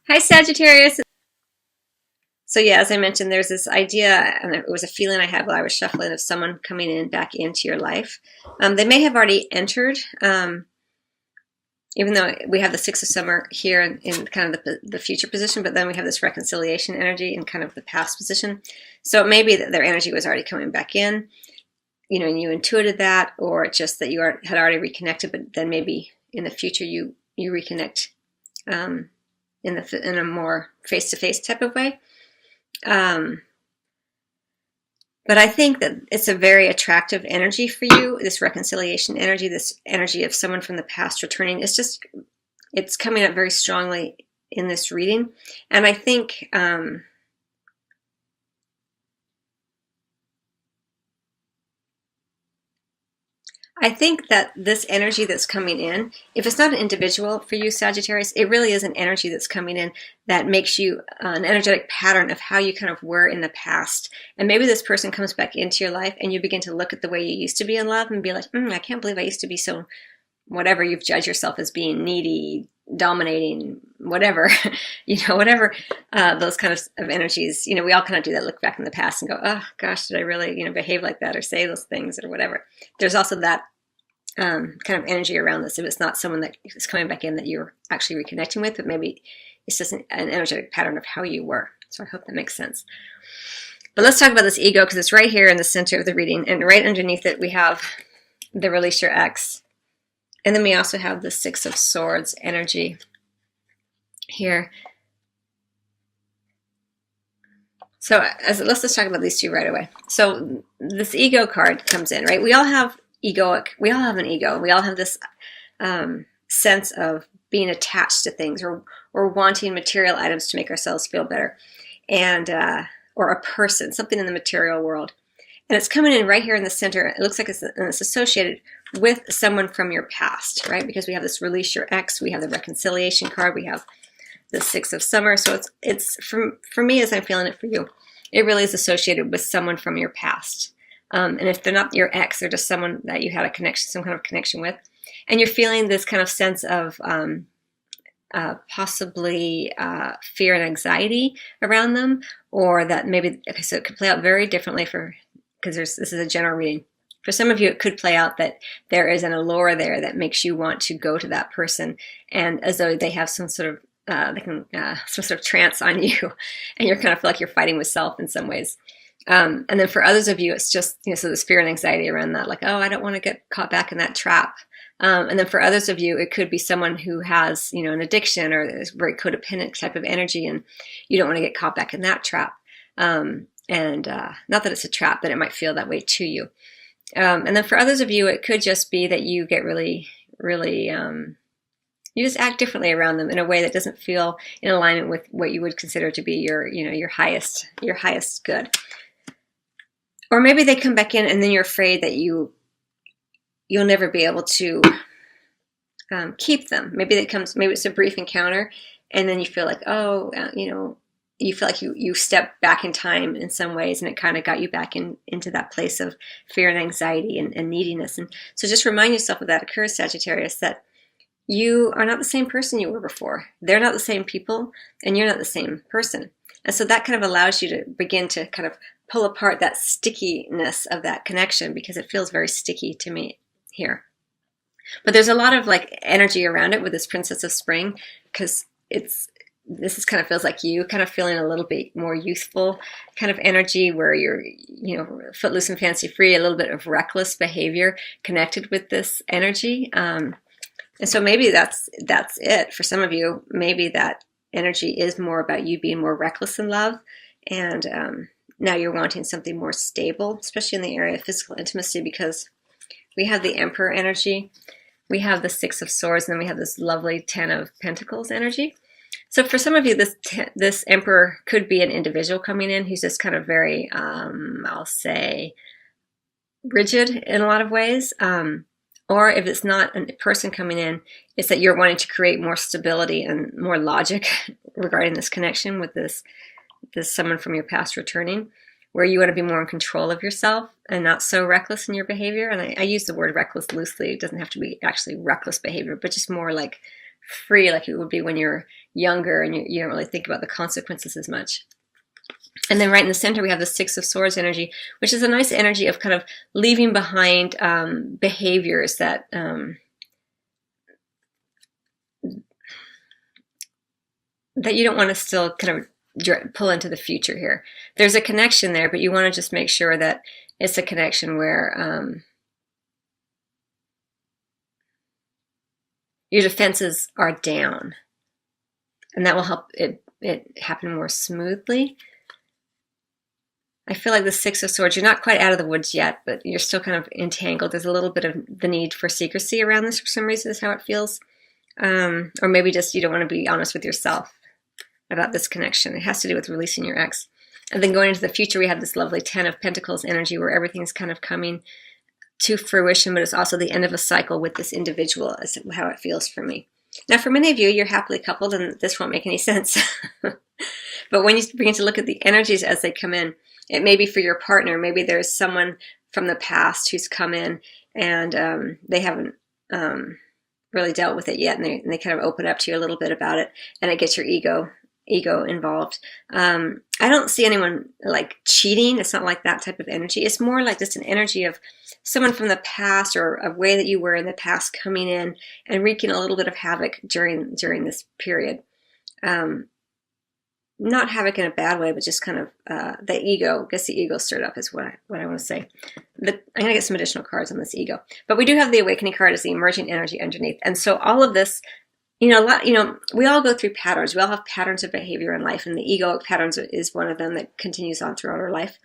Hi, Sagittarius. So yeah, as I mentioned, there's this idea, and it was a feeling I had while I was shuffling of someone coming in back into your life. They may have already entered, even though we have the Six of Summer here in kind of the future position, but then we have this reconciliation energy in kind of the past position. So it may be that their energy was already coming back in, and you intuited that, or just that you had already reconnected, but then maybe in the future you reconnect in a more face-to-face type of way. But I think that it's a very attractive energy for you, this reconciliation energy, this energy of someone from the past returning. It's coming up very strongly in this reading. And I think that this energy that's coming in, if it's not an individual for you, Sagittarius, it really is an energy that's coming in that makes you an energetic pattern of how you kind of were in the past. And maybe this person comes back into your life and you begin to look at the way you used to be in love and be like, I can't believe I used to be so, whatever you've judged yourself as being, needy, dominating, whatever, whatever those kind of energies, we all kind of do that, look back in the past and go, oh gosh, did I really, behave like that or say those things or whatever. There's also that kind of energy around this. If it's not someone that is coming back in that you're actually reconnecting with, but maybe it's just an energetic pattern of how you were. So I hope that makes sense. But let's talk about this ego, because it's right here in the center of the reading, and right underneath it we have the release your ex. And then we also have the Six of Swords energy here. So let's just talk about these two right away. So this ego card comes in, right? We all have an ego. We all have this sense of being attached to things or wanting material items to make ourselves feel better, and or a person, something in the material world. And it's coming in right here in the center. It looks like it's associated with someone from your past, right? Because we have this release your ex, we have the reconciliation card, we have the Six of Summer. So it's for me, as I'm feeling it for you, it really is associated with someone from your past. And if they're not your ex, they're just someone that you had a connection, some kind of connection with. And you're feeling this kind of sense of possibly fear and anxiety around them, or that maybe, okay, so it could play out very differently because this is a general reading. For some of you, it could play out that there is an allure there that makes you want to go to that person, and as though they have some sort of some sort of trance on you, and you're kind of feel like you're fighting with self in some ways. And then for others of you, it's just so there's fear and anxiety around that, like, oh, I don't want to get caught back in that trap. And then for others of you, it could be someone who has an addiction or is very codependent type of energy, and you don't want to get caught back in that trap. And not that it's a trap, but it might feel that way to you. And then for others of you, it could just be that you get really, really, you just act differently around them in a way that doesn't feel in alignment with what you would consider to be your highest good. Or maybe they come back in and then you're afraid that you'll never be able to keep them. Maybe it's a brief encounter, and then you feel like, you feel like you stepped back in time in some ways, and it kind of got you back into that place of fear and anxiety and neediness. And so just remind yourself of that occurs, Sagittarius, that you are not the same person you were before. They're not the same people, and you're not the same person. And so that kind of allows you to begin to kind of pull apart that stickiness of that connection, because it feels very sticky to me here. But there's a lot of energy around it with this Princess of Spring, because this kind of feels like you kind of feeling a little bit more youthful kind of energy, where you're footloose and fancy free, a little bit of reckless behavior connected with this energy. And so maybe that's it for some of you. Maybe that energy is more about you being more reckless in love, and now you're wanting something more stable, especially in the area of physical intimacy, because we have the Emperor energy, we have the Six of Swords, and then we have this lovely Ten of Pentacles energy. So for some of you, this Emperor could be an individual coming in who's just kind of very, I'll say, rigid in a lot of ways. Or if it's not a person coming in, it's that you're wanting to create more stability and more logic regarding this connection with this someone from your past returning, where you want to be more in control of yourself and not so reckless in your behavior. And I use the word reckless loosely. It doesn't have to be actually reckless behavior, but just more like free, like it would be when you're younger and you don't really think about the consequences as much. And then right in the center, we have the Six of Swords energy, which is a nice energy of kind of leaving behind behaviors that that you don't want to still kind of pull into the future here. There's a connection there, but you want to just make sure that it's a connection where your defenses are down. And that will help it happen more smoothly. I feel like the Six of Swords, you're not quite out of the woods yet, but you're still kind of entangled. There's a little bit of the need for secrecy around this for some reason, is how it feels. Or maybe just you don't want to be honest with yourself about this connection. It has to do with releasing your ex. And then going into the future, we have this lovely Ten of Pentacles energy where everything's kind of coming to fruition, but it's also the end of a cycle with this individual, is how it feels for me. Now, for many of you, you're happily coupled, and this won't make any sense. But when you begin to look at the energies as they come in, it may be for your partner. Maybe there's someone from the past who's come in, and they haven't really dealt with it yet, and they kind of open up to you a little bit about it, and it gets your ego involved. I don't see anyone like cheating. It's not like that type of energy. It's more like just an energy of someone from the past or a way that you were in the past coming in and wreaking a little bit of havoc during this period. Not havoc in a bad way, but just kind of the ego. I guess the ego stirred up is what I want to say. I'm going to get some additional cards on this ego. But we do have the Awakening card as the emerging energy underneath. And so all of this, we all go through patterns. We all have patterns of behavior in life, and the egoic patterns is one of them that continues on throughout our life.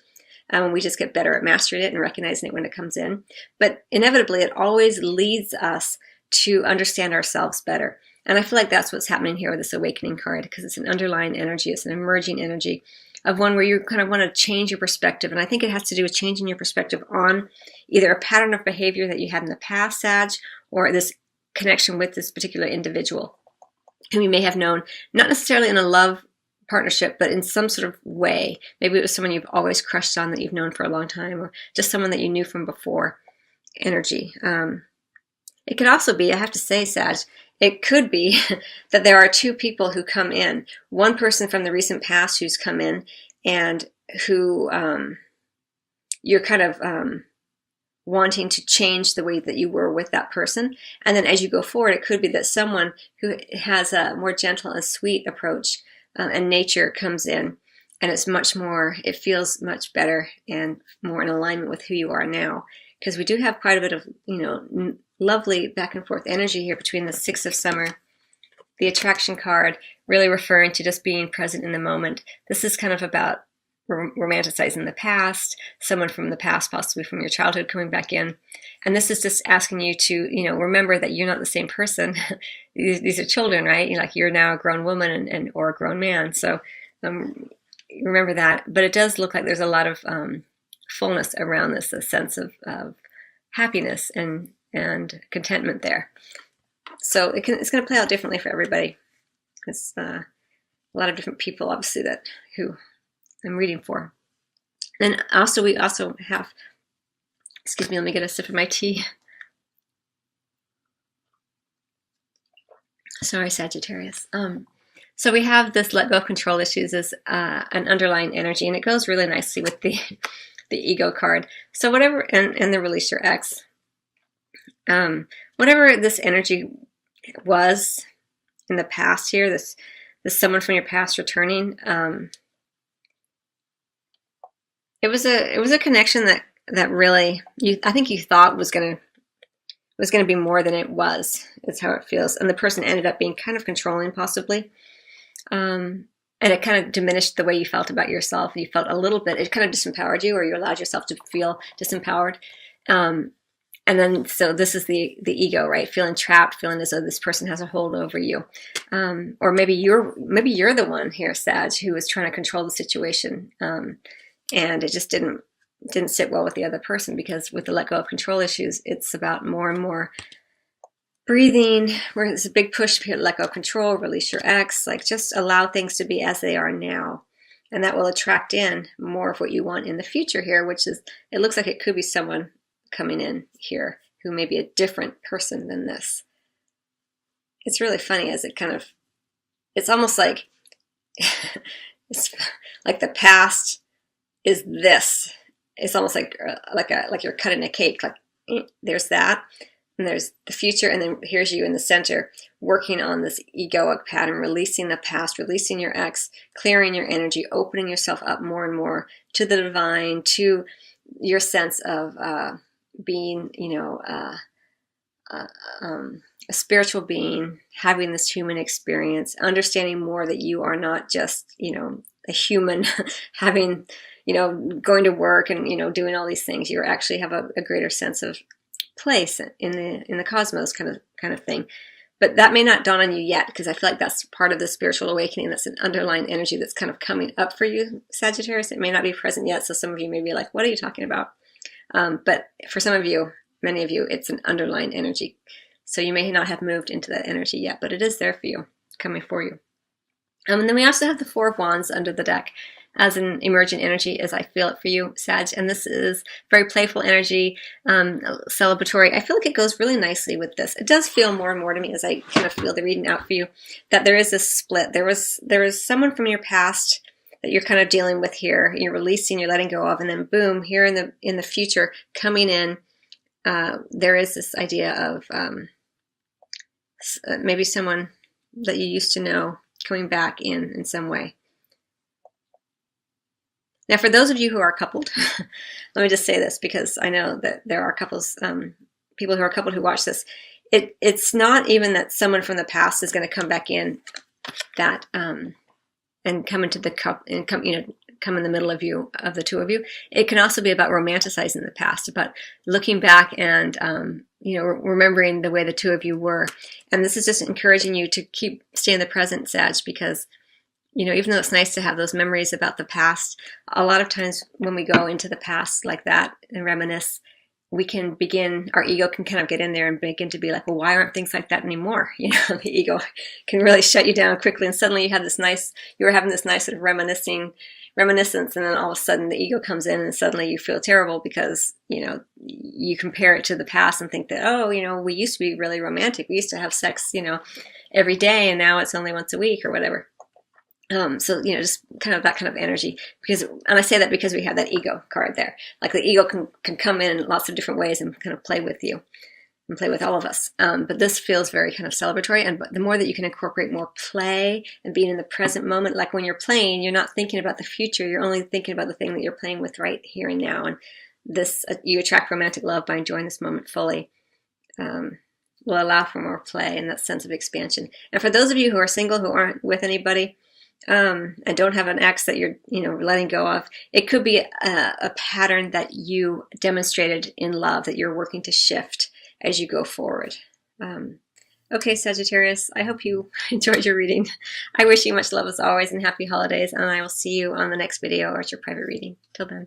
We just get better at mastering it and recognizing it when it comes in. But inevitably, it always leads us to understand ourselves better. And I feel like that's what's happening here with this Awakening card, because it's an underlying energy. It's an emerging energy of one where you kind of want to change your perspective. And I think it has to do with changing your perspective on either a pattern of behavior that you had in the past, Sag, or this connection with this particular individual whom you may have known, not necessarily in a love partnership, but in some sort of way. Maybe it was someone you've always crushed on that you've known for a long time, or just someone that you knew from before energy. It could also be, I have to say, Sag, it could be that there are two people who come in. One person from the recent past who's come in and who you're kind of wanting to change the way that you were with that person. And then as you go forward, it could be that someone who has a more gentle and sweet approach and nature comes in, and it feels much better and more in alignment with who you are now. Because we do have quite a bit of, lovely back and forth energy here between the Six of Summer, the Attraction card, really referring to just being present in the moment. This is kind of about romanticizing the past, someone from the past, possibly from your childhood, coming back in. And this is just asking you to, remember that you're not the same person. These are children, right? You're now a grown woman or a grown man. So remember that. But it does look like there's a lot of fullness around this, a sense of happiness and contentment there. So it's going to play out differently for everybody. It's a lot of different people, obviously, who I'm reading for. And also, we also have, excuse me, let me get a sip of my tea. Sorry, Sagittarius. So we have this let go of control issues as an underlying energy, and it goes really nicely with the ego card. So whatever, and the release your ex. Whatever this energy was in the past here, this someone from your past returning, it was a connection that really I think you thought was gonna be more than it was. Is how it feels, and the person ended up being kind of controlling, possibly, and it kind of diminished the way you felt about yourself. You felt a little bit. It kind of disempowered you, or you allowed yourself to feel disempowered. And then, so this is the ego, right? Feeling trapped, feeling as though this person has a hold over you, or maybe you're the one here, Sag, who was trying to control the situation, and it just didn't sit well with the other person, because with the let go of control issues, it's about more and more breathing. Where there's a big push to let go of control, release your ex, just allow things to be as they are now, and that will attract in more of what you want in the future here, which is, it looks like it could be someone coming in here who may be a different person than this. It's really funny as it it's almost like it's like the past is this. It's almost like you're cutting a cake. Like there's that, and there's the future, and then here's you in the center working on this egoic pattern, releasing the past, releasing your ex, clearing your energy, opening yourself up more and more to the divine, to your sense of being, a spiritual being, having this human experience, understanding more that you are not just, a human having, going to work and, doing all these things. You actually have a greater sense of place in the cosmos kind of thing. But that may not dawn on you yet, because I feel like that's part of the spiritual awakening. That's an underlying energy that's kind of coming up for you, Sagittarius. It may not be present yet, so some of you may be like, what are you talking about? But for some of you, many of you, it's an underlying energy. So you may not have moved into that energy yet, but it is there for you, coming for you. And then we also have the Four of Wands under the deck as an emergent energy, as I feel it for you, Sag. And this is very playful energy, celebratory. I feel like it goes really nicely with this. It does feel more and more to me, as I kind of feel the reading out for you, that there is this split. There was someone from your past that you're kind of dealing with here. You're releasing, you're letting go of, and then boom, here in the future, coming in, there is this idea of maybe someone that you used to know coming back in some way. Now, for those of you who are coupled, let me just say this, because I know that there are couples, people who are coupled who watch this. It's not even that someone from the past is going to come back in that and come into the cup and come in the middle of the two of you. It can also be about romanticizing the past, about looking back and remembering the way the two of you were. And this is just encouraging you to stay in the present, Sag, because even though it's nice to have those memories about the past, a lot of times when we go into the past like that and reminisce, our ego can kind of get in there and begin to be like, well, why aren't things like that anymore? The ego can really shut you down quickly, and suddenly you were having this nice sort of reminiscence, and then all of a sudden the ego comes in, and suddenly you feel terrible because, you compare it to the past and think that, we used to be really romantic. We used to have sex, every day, and now it's only once a week or whatever. So, just kind of that kind of energy, and I say that because we have that ego card there. Like the ego can come in lots of different ways and kind of play with you and play with all of us. But this feels very kind of celebratory. And the more that you can incorporate more play and being in the present moment, like when you're playing, you're not thinking about the future. You're only thinking about the thing that you're playing with right here and now. And this, you attract romantic love by enjoying this moment fully. Will allow for more play and that sense of expansion. And for those of you who are single, who aren't with anybody, and don't have an ex that you're, letting go of, it could be a pattern that you demonstrated in love that you're working to shift as you go forward. Okay, Sagittarius, I hope you enjoyed your reading. I wish you much love as always, and happy holidays, and I will see you on the next video or at your private reading. Till then.